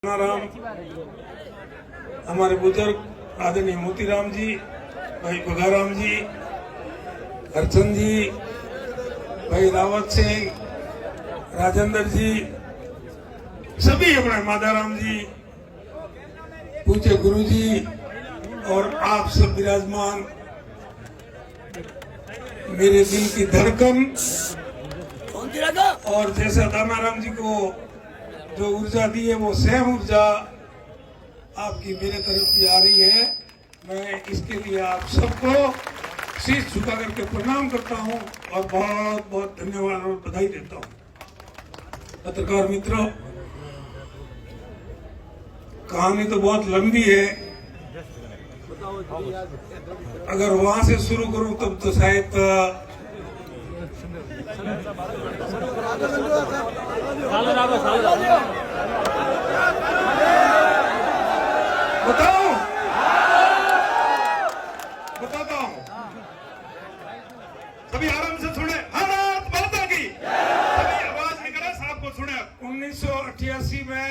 राम हमारे बुजुर्ग आदरणीय मोतीराम जी, भाई भगाराम जी, हरचंद जी, भाई रावत सिंह, राजेंद्र जी, सभी अपने माधाराम जी, पूज्य गुरु जी और आप सब विराजमान, मेरे दिल की धड़कन। और जैसा दानाराम जी को जो ऊर्जा दी है वो सेम ऊर्जा आपकी मेरे तरफ भी आ रही है। मैं इसके लिए आप सबको शीश झुका करके प्रणाम करता हूं और बहुत बहुत धन्यवाद और बधाई देता हूं। पत्रकार मित्रों, कहानी तो बहुत लंबी है, अगर वहां से शुरू करूं तब तो शायद बताता हूं। सभी आराम से सुने, भारत माता की सभी आवाज निकले, साहब को सुने। 1988 में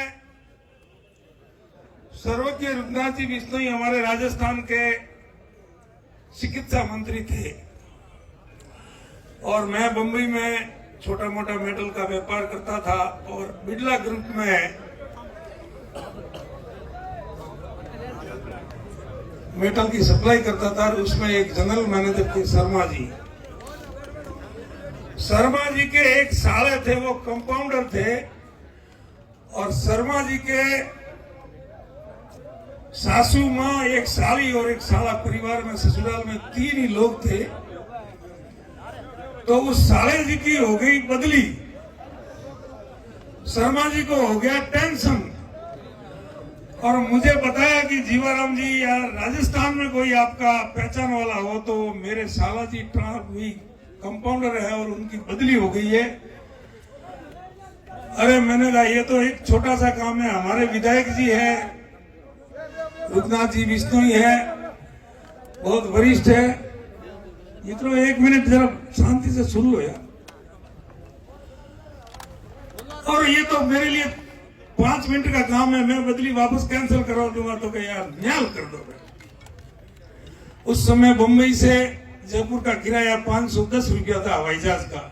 सर्वज्ञ रघुनाथ जी बिश्नोई हमारे राजस्थान के चिकित्सा मंत्री थे और मैं बम्बई में छोटा मोटा मेटल का व्यापार करता था और बिरला ग्रुप में मेटल की सप्लाई करता था। और उसमें एक जनरल मैनेजर थे शर्मा जी। शर्मा जी के एक साले थे, वो कंपाउंडर थे और शर्मा जी के सासू माँ, एक साली और एक साला, परिवार में ससुराल में 3 ही लोग थे। तो उस साले जी की हो गई बदली, शर्मा जी को हो गया टेंशन और मुझे बताया कि जीवाराम जी यार राजस्थान में कोई आपका पहचान वाला हो तो मेरे साला जी भी कंपाउंडर है और उनकी बदली हो गई है। अरे मैंने कहा ये तो एक छोटा सा काम है, हमारे विधायक जी है, रघुनाथ जी बिश्नोई है, बहुत वरिष्ठ है, ये तो 1 मिनट जरा शांति से सुन लो यार। और ये तो मेरे लिए 5 मिनट का काम है, मैं बदली वापस कैंसिल करवा दूंगा तो क्या यार न्याल कर दो। उस समय बम्बई से जयपुर का किराया 510 रुपया था हवाई जहाज का।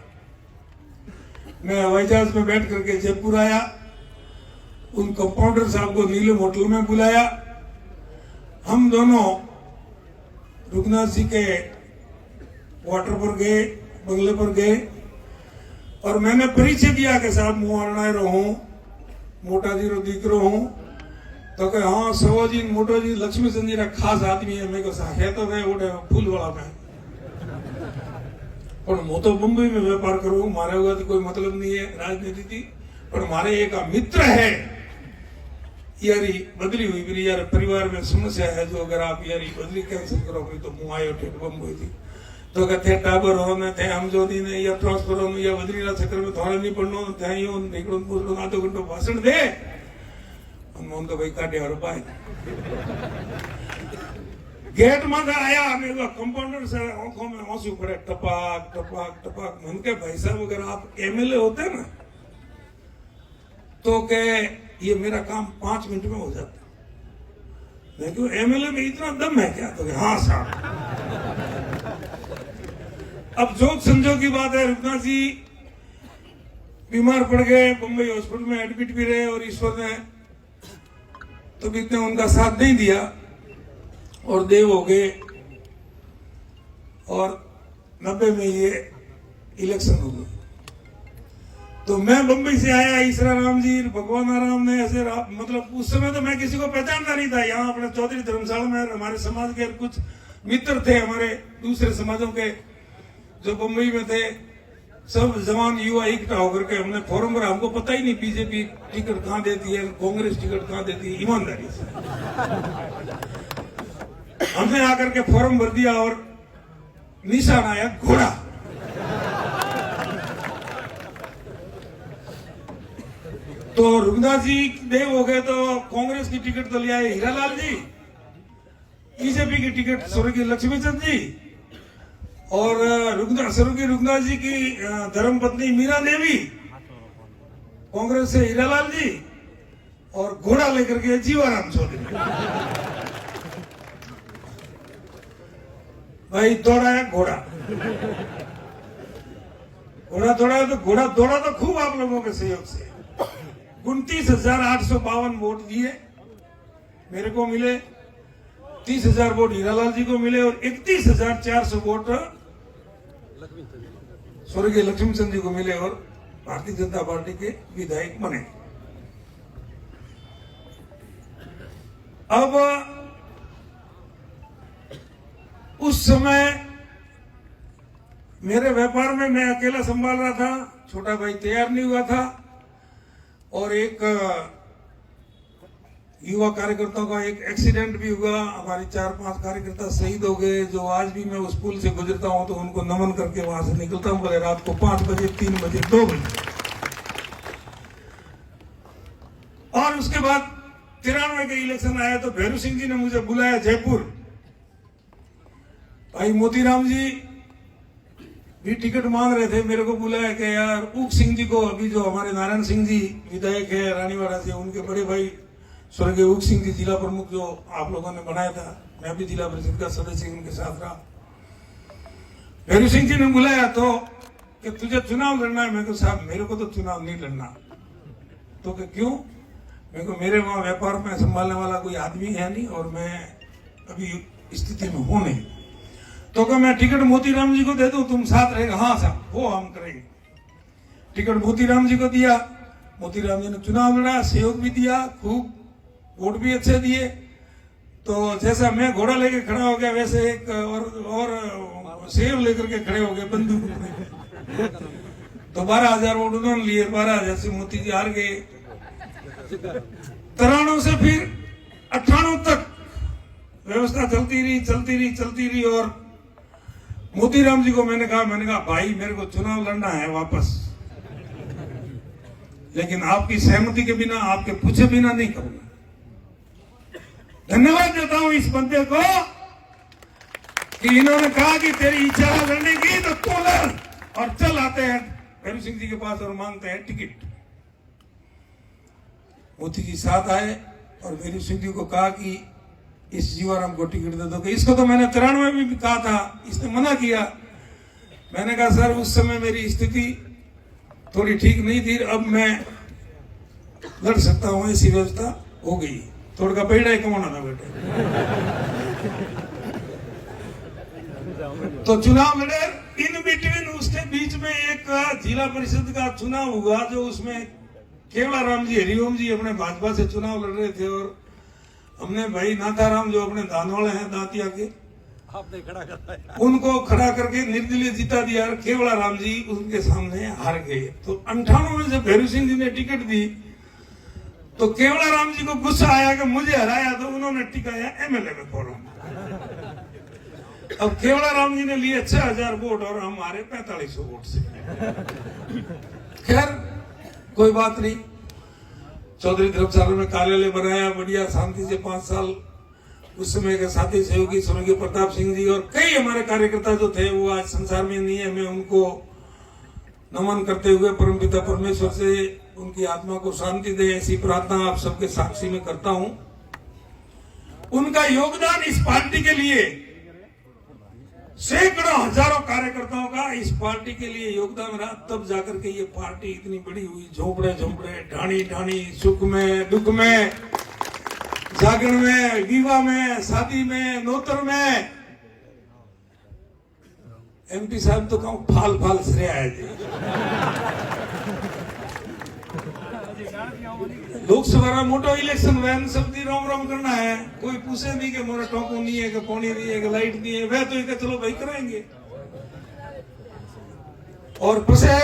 मैं हवाई जहाज में बैठ करके जयपुर आया, उन कंपाउंडर साहब को नीलम होटल में बुलाया, हम दोनों रघुनाथ जी के क्वार्टर पर गए, बंगले पर गए और मैंने परिचय दिया कि साहब मुआरनायरो हूं, मोटा जी रो दीकरो हूं। तो कहे हाँ सवो जी मोटो जी लक्ष्मी चंद जी रा खास आदमी है। मैं कहा है तो वे उड़े फूल वाला में, पर मैं तो मुंबई में व्यापार करूं, मारे होगा तो कोई मतलब नहीं है राजनीति की, पर मारे एक मित्र है यारी बदली हुई मेरी यार परिवार में समस्या है, जो अगर आप यारी बदली कैंसिल करोगे तो मुँह आयो ठेठ बम्बई थी। तो कहते टाबर होने थे हम जो दिन या ट्रांसफर होने या बदली ना चक्कर में थोड़ा नहीं पड़नो थे यूं निकलो पूछो आधो घंटो भाषण दे हम तो भाई काटे और पाए गेट में आया, हमें कंपाउंडर से आंखों में आंसू पड़े, टपाक टपाक टपाक। मन के भाई साहब अगर आप एमएलए होते ना तो के ये मेरा काम 5 मिनट में हो जाता। मैं क्यों एमएलए में इतना दम है क्या? तो हाँ साहब। अब जोक संजोग की बात है, रघुनाथ जी बीमार पड़ गए, बम्बई हॉस्पिटल में एडमिट भी रहे और ईश्वर ने तो भी इतने उनका साथ नहीं दिया और देव हो गए और 90 में ये इलेक्शन हो गई। तो मैं बम्बई से आया, ईश्वरा राम जी, भगवान राम ने ऐसे मतलब उस समय तो मैं किसी को पहचानता नहीं था। यहाँ अपने चौधरी धर्मशाला में हमारे समाज के कुछ मित्र थे, हमारे दूसरे समाजों के जो बम्बई में थे, सब जवान युवा इकट्ठा होकर के हमने फॉर्म भरा। हमको पता ही नहीं बीजेपी टिकट कहाँ देती है, कांग्रेस टिकट कहाँ देती है, ईमानदारी से हमने आकर के फॉर्म भर दिया और निशान आया घोड़ा। तो रघुनाथ जी देव हो गए तो कांग्रेस की टिकट तो ले आए हीरालाल जी, बीजेपी की टिकट स्वर्गीय लक्ष्मीचंद जी और स्वर्गीय रघुनाथ जी की धर्मपत्नी मीरा देवी, कांग्रेस से हीरालाल जी और घोड़ा लेकर के जीवाराम चौधरी। भाई दौड़ाया घोड़ा, घोड़ा दौड़ाया तो घोड़ा दौड़ा तो खूब आप लोगों के सहयोग से। 29,852 वोट दिए मेरे को मिले, 30,000 वोट हीरालाल जी को मिले और 31,400 वोट स्वर्गीय लक्ष्मीचंद जी को मिले और भारतीय जनता पार्टी के विधायक बने। अब उस समय मेरे व्यापार में मैं अकेला संभाल रहा था, छोटा भाई तैयार नहीं हुआ था और एक युवा कार्यकर्ताओं का एक एक्सीडेंट भी हुआ। हमारे 4-5 कार्यकर्ता शहीद हो गए, जो आज भी मैं उस पुल से गुजरता हूं तो उनको नमन करके वहां से निकलता हूं, भले रात को 5 बजे, 3 बजे, 2 बजे। और उसके बाद 93 के इलेक्शन आया तो भैरू सिंह जी ने मुझे बुलाया जयपुर। भाई मोतीराम जी भी टिकट मांग रहे थे, मेरे को बुलाया कि यार ऊक सिंह जी को, अभी जो हमारे नारायण सिंह जी विधायक है रानीवाड़ा से, उनके बड़े भाई स्वर्गीय ऊक सिंह जी जिला प्रमुख जो आप लोगों ने बनाया था, मैं भी जिला परिषद का सदस्य उनके साथ रहा। भैरू सिंह जी ने बुलाया तो कि तुझे चुनाव लड़ना है। मैं तो साहब मेरे को तो चुनाव नहीं लड़ना। तो कि क्यों? मेरे को मेरे वहां व्यापार में संभालने वाला कोई आदमी है नहीं और मैं अभी स्थिति में हूं नहीं। तो क्या मैं टिकट मोतीराम जी को दे दूं, तुम साथ रहेगा? हाँ साहब वो हम करेंगे। टिकट मोतीराम जी को दिया, मोतीराम जी ने चुनाव लड़ा, सहयोग भी दिया, खूब वोट भी अच्छे दिए। तो जैसा मैं घोड़ा लेके खड़ा हो गया वैसे एक और सेब लेकर के खड़े हो गए बंदूक में। तो 12,000 वोट उन्होंने लिए, 12,000 से मोती जी हार गए। 93 से फिर 98 तक व्यवस्था चलती रही और मोतीराम जी को मैंने कहा भाई मेरे को चुनाव लड़ना है वापस, लेकिन आपकी सहमति के बिना, आपके पूछे बिना नहीं करूंगा। धन्यवाद देता हूं इस बंदे को कि इन्होंने कहा कि तेरी इच्छा है लड़ने की तो तू लड़, और चल आते हैं भैरू सिंह जी के पास और मांगते हैं टिकट। मोती जी साथ आए और भैरू सिंह जी को कहा कि इस जीवाराम को टिकट दे दो। इसको तो मैंने 93 में भी कहा था, इसने मना किया। मैंने कहा सर उस समय मेरी स्थिति थोड़ी ठीक नहीं थी, अब मैं लड़ सकता हूं, ऐसी व्यवस्था हो गई। थोड़ा का पेड़ है कमाना था बेटे। तो चुनाव लड़े। इन बिटवीन उसके बीच में एक जिला परिषद का चुनाव हुआ जो उसमें केवलाराम जी हरिओम जी अपने भाजपा से चुनाव लड़ रहे थे और हमने भाई नाथाराम जो अपने दानवाड़े हैं दांतिया के, आपने खड़ा करता उनको खड़ा करके निर्दलीय जिता दिया। केवलाराम जी उनके सामने हार गए। तो 98 में से भैरू सिंह जी ने टिकट दी तो केवलाराम जी को गुस्सा आया कि मुझे हराया, तो उन्होंने टिकाया एमएलए में फॉर्म। अब केवलाराम जी ने लिए 6,000 वोट और हम हारे 4500 वोट से। खैर कोई बात नहीं। चौधरी धर्मशाला में कार्यालय बनाया, बढ़िया शांति से 5 साल। उस समय के साथी सहयोगी स्वर्गीय प्रताप सिंह जी और कई हमारे कार्यकर्ता जो थे वो आज संसार में नहीं है। मैं उनको नमन करते हुए परमपिता परमेश्वर से उनकी आत्मा को शांति दे ऐसी प्रार्थना आप सबके साक्षी में करता हूं। उनका योगदान इस पार्टी के लिए, सैकड़ों हजारों कार्यकर्ताओं का इस पार्टी के लिए योगदान रहा, तब जाकर के ये पार्टी इतनी बड़ी हुई। झोपड़े झोपड़े, ढाणी ढाणी, सुख में दुख में, जागरण में, विवाह में, शादी में, नौतर में। एमपी साहब तो कहूं फाल फाल श्रेय आए थे। लोकसभा में मोटो इलेक्शन वैन सबकी रोम रोम करना है, कोई पूछे नहीं कि मोरा टोको नहीं है कि पानी नहीं है कि लाइट नहीं है, वह तो ये चलो भाई करेंगे। और पसे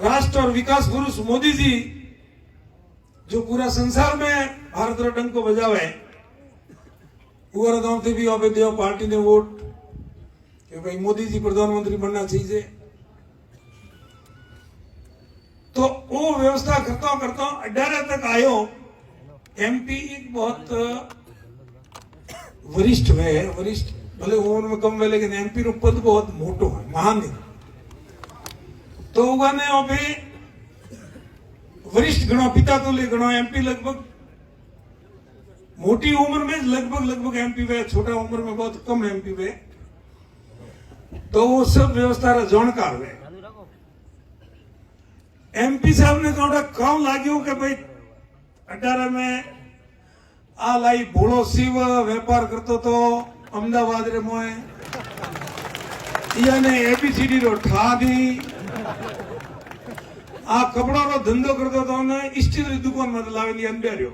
राष्ट्र और विकास पुरुष मोदी जी जो पूरा संसार में भारत रत्न को बजावे, गांव थे भी आप देव पार्टी ने वोट कि भाई मोदी जी प्रधानमंत्री बनना चाहिए। तो वो व्यवस्था करता अड्डारे तक आयो। एमपी एक बहुत वरिष्ठ है, वरिष्ठ भले उम्र में कम है लेकिन एमपी रो पद बहुत मोटो है, महान है। तो उगाने अभी वरिष्ठ गणो पिता तुल्य गणो एमपी लगभग मोटी उम्र में लगभग एमपी वे, छोटा उम्र में बहुत कम एमपी वे, तो वो सब व्यवस्था रा जानकार वे। एमपी साहब ने कहा काम लाग्यो कि भाई 18 में आ लाई भोळो शिव व्यापार करतो तो अमदावाद रे मोए याने एबीसीडी रो ठा दी आ कपड़ा रो धंधो करतो तो ने स्टील री दुकान में लावेली अनबेरियो।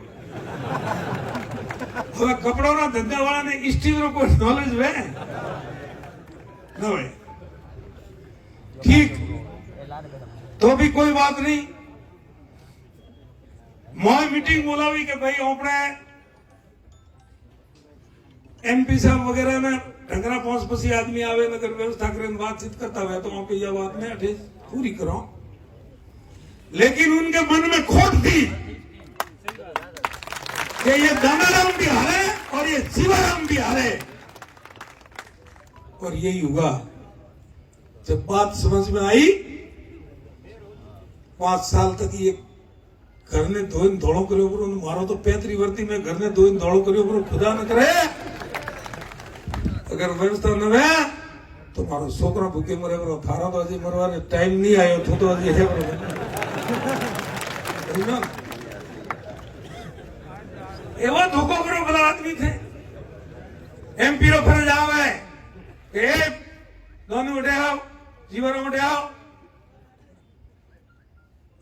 હવે કપડાના ધંધાવાળાને સ્ટીલનો કોઈ નોલેજ વે ન હોય, ठीक तो भी कोई बात नहीं। मोय मीटिंग बोलावी के भाई આપણે एमपी साहब वगैरह में ढंगरा पहुंच पसी आदमी आवे नगर व्यवस्था करें बातचीत करता हुआ तो वहां पे यह बात में अठे पूरी करो, लेकिन उनके मन में खोट थी कि ये दानाराम भी हारे और ये जीवाराम भी हारे। और यही हुआ जब बात समझ में आई। 5 साल तक ये घर ने धोइन धोड़ो करो पर मारो तो 35 वर्ती में घर ने धोइन धोड़ो करो पर खुदा न करे अगर व्यवस्था न वे तो मारो छोकरा भूखे मरे बरो थारा तो अजी मरवाने टाइम नहीं आयो थो तो अजी है बरो एवा धोखो करो भला आदमी थे। एमपी रो फर्ज आवे के दोनों उठे आओ जीवन उठे आओ,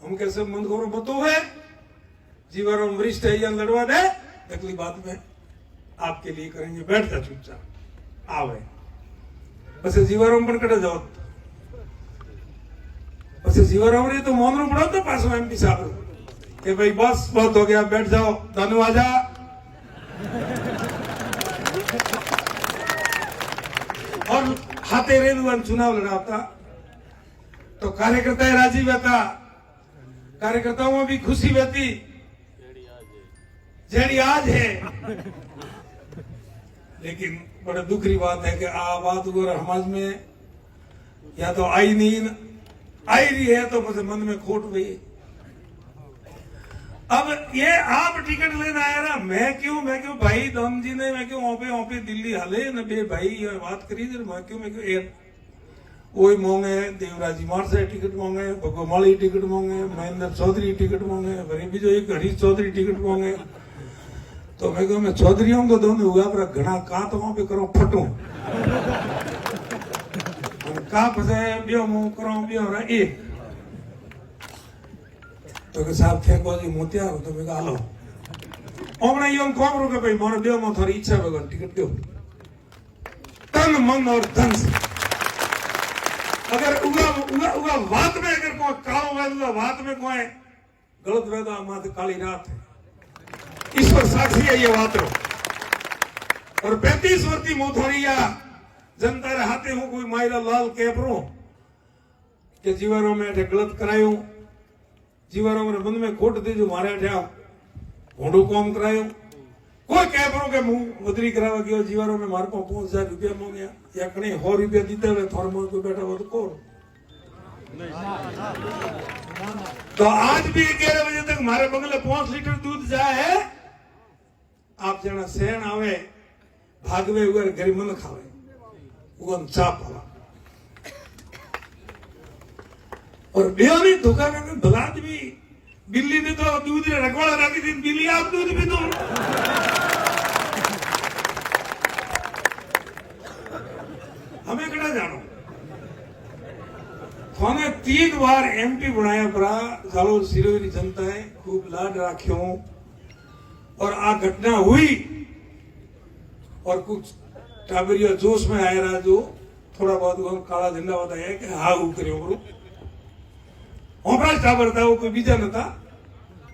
हम कैसे मंद करो बतो है जीवन वरिष्ठ है या लड़वा दे अगली बात में आपके लिए करेंगे, बैठ जा चुपचाप आवे बस जीवाराम पण कटे जाओ बस जीवाराम रे तो मौन पड़ो तो पास में एमपी साहब कि भाई बस बहुत हो गया बैठ जाओ धन्यवाद आ और हाथे रेलुआ चुनाव लड़ाता तो कार्यकर्ता राजी रहता, कार्यकर्ताओं में भी खुशी रहती जेड़ी आज है। लेकिन बड़ा दुख की बात है कि आ बात समाज में या तो आई नहीं आई रही है तो मुझे मन में खोट हुई। अब ये आप टिकट लेना आया ना मैं क्यों भाई दम जी ने मैं क्यों ओपे दिल्ली हाले न बे भाई ये बात करी मैं क्यों वही मोंगे देवराज जी मार से टिकट मोंगे भगोमाली टिकट मोंगे महेंद्र चौधरी टिकट मोंगे वरी भी जो एक हरीश चौधरी टिकट मोंगे तो मैं कहूँ मैं चौधरी हूँ तो दोनों हुआ पर घना का तो वहां पे करो फटू का फसे बियो मुंह करो बियो रा एक तो के साहब फेंको जी मोतिया हो तो मैं कहा लो ओमने यूं कौन रुके भाई मोर बियो में थोड़ी इच्छा भगवान टिकट दो तन मन और धन से अगर उगा बात में अगर कोई कालो वेदुआ बात में कोई गलत वेदा मात काली रात है ईश्वर साक्षी है ये बात रो। और 35 वर्ती मोथोरिया जनता रे हाथे हूं कोई मायरा लाल कैपरो के जीवनों में गलत करायो जीवनों में मन में खोट दी जो मारे ठा घोड़ो कॉम करायो कोई कैपरो के मुंह बदरी करावा गयो जीवनों में मार को 5000 रुपया मांगया या कने 100 रुपया दीते हुए थोर में कोई बैठा हो तो कौन तो आज भी 11 बजे तक मारे बंगले 5 लीटर दूध जाए है आप जना सहन आवे भागवे उगर गरीब मन खावे उगन चाप हवा और बेहोनी धोखा में भलाद भी बिल्ली ने तो दूध रे रखवाड़ा रखी थी बिल्ली आप दूध भी दो हमें कड़ा जानो थाने 3 बार एमपी बनाया पड़ा जालोर सिरोही जनता है खूब लाड राख्यो और आ घटना हुई और कुछ टाबरिया जोश में आया रहा जो थोड़ा बहुत काला झंडा बताया कि हाँ वो करियो करो ओपराज टाबर था वो कोई बीजा न था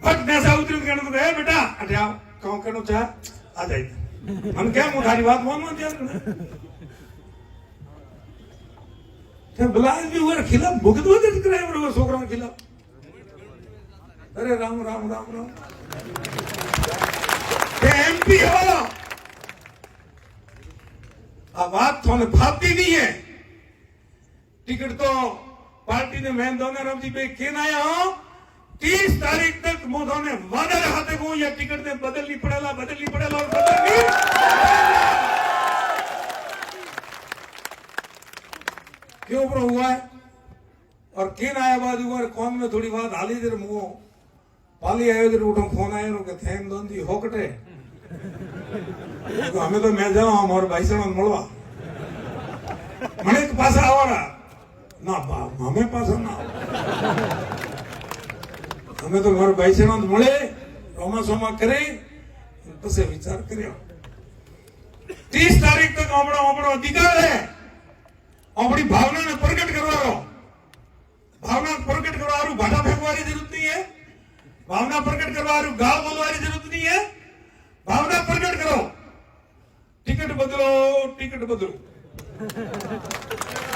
फट नैसा उतरित कहने तो कहे बेटा अटे आओ कौन कहना चाह आ जाए हम क्या मुठारी बात मान दिया बिलास भी हुआ खिलाफ भुगत वजह कराए बरोबर छोकरा के खिलाफ अरे राम राम राम राम एमपी हो अब बात थोड़े भापती नहीं है टिकट तो पार्टी ने मैं दोनों राम जी पे केन आया हो 30 तारीख तक मोदी ने वादा रहा था वो ये टिकट ने बदलनी पड़ेगा और बदलनी। क्यों पर हुआ है और किन आया बाद हुआ कौन में थोड़ी बात हाली देर मुंह पाली आयो देर उठो फोन आयो के थैन दोन दी होकटे तो हमें तो मैं जाऊं हमारे भाई से મળવા મને એક પાછા આવવાના ના બાપ અમે પાછા ના અમે તો મારા ભાઈ से મળે રોમા સોમા કરે પછી વિચાર કર્યો 30 તારીખ તક આપણો અધિકાર है अपनी भावना ने प्रकट करवारो भावना प्रकट करवारू भाटा फेंकवारी जरूरत नहीं है भावना प्रकट करवारू गाल बोलवारी जरूरत नहीं है भावना प्रकट करो टिकट बदलो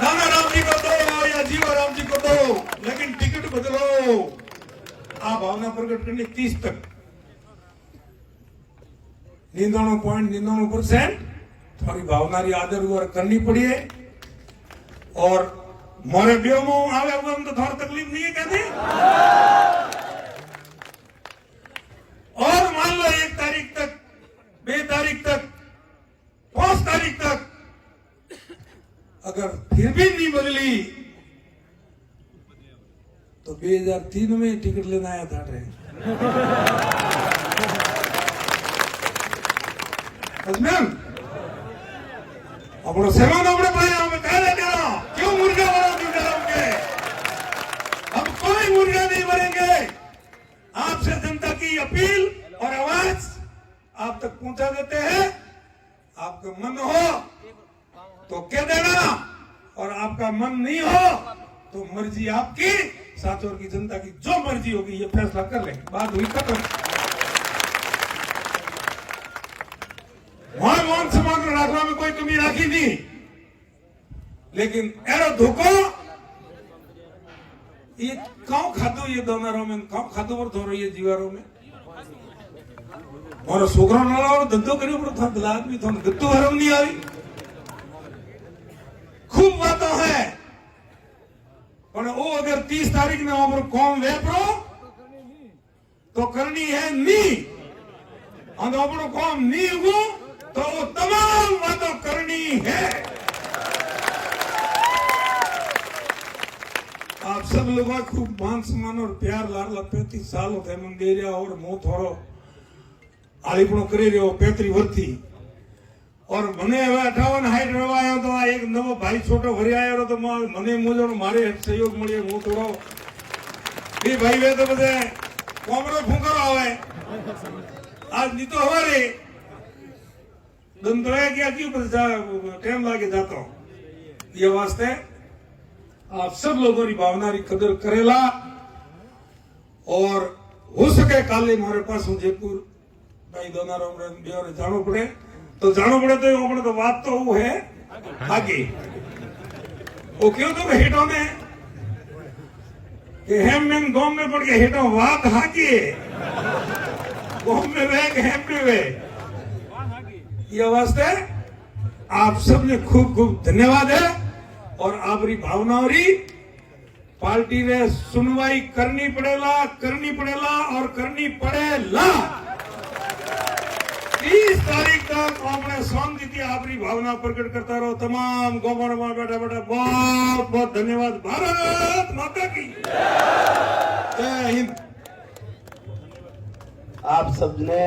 नाना राम जी को दो या जीवा राम जी को दो लेकिन टिकट बदलो आ भावना प्रकट करनी 30 तक 99% थोड़ी भावना री आदर करनी पड़ी है और मोरे ब्यो में आवे हुए तो थोड़ी तकलीफ नहीं है कहते और मान लो 1 तारीख तक 2 तारीख तक 5 तारीख तक अगर फिर भी नहीं बदली तो 2003 में टिकट लेना आया था अपना सेवन अपने पाए हमें कह देते हो क्यों मुर्गा बनाओगे हम कोई मुर्गा नहीं बनेंगे आपसे जनता की अपील और आवाज आप तक पहुंचा देते हैं आपका मन हो तो कह देना और आपका मन नहीं हो तो मर्जी आपकी साचौर की जनता की जो मर्जी होगी ये फैसला कर लेंगे बात हुई खत्म मान सम्मान रखने में कोई कमी राखी नहीं लेकिन एरो धोखो ये कौन खातो ये दोनों में कौन खातो पर थोड़ा ये जीवारों में और छोकरा नाला और धंधो करियो पर था दलाल भी थोड़ा गत्तू हरम नहीं आई खूब बातों है पर वो अगर 30 तारीख में वहां पर कौन वेपरो तो करनी है नहीं और अपनो कौन नहीं हो तो वो तमाम बातों करनी है आप सब लोगों को खूब मान सम्मान और प्यार लाडला 35 साल होते मन दे रहा और मुंह थोड़ो आलीपणो करे रहो 35 वर्षी और मने હવે 58 હાઈટ રહેવા આવ્યો તો આ એક નવો ભાઈ છોટો ભરી આવ્યો તો મને મુજણ મારે સહયોગ મળ્યો હું થોડો એ ભાઈ વે તો બધે કોમરો ફૂંકરો આવે आज नहीं तो हमारे दंतराय क्या क्यों टाइम लागे जाता हूं ये वास्ते आप सब लोगों की भावना की कदर करेला और हो सके काले मारे पास हूँ जयपुर भाई दोनाराम जानो पड़े तो अपने तो बात तो वो है आगे वो क्यों तो हेटो ने कि हेम गांव में पड़ के हेटो बात हाकी गांव में वेग हेम में वे ये वास्ते आप सबने खूब खूब धन्यवाद है और आपरी भावनाओं री पार्टी ने सुनवाई करनी पड़ेला और करनी पड़ेला 30 तारीख तक आपने शांति थी आपरी भावना प्रकट करता रहो तमाम गवर्नर में बैठा बहुत बहुत धन्यवाद भारत माता की जय हिंद आप सबने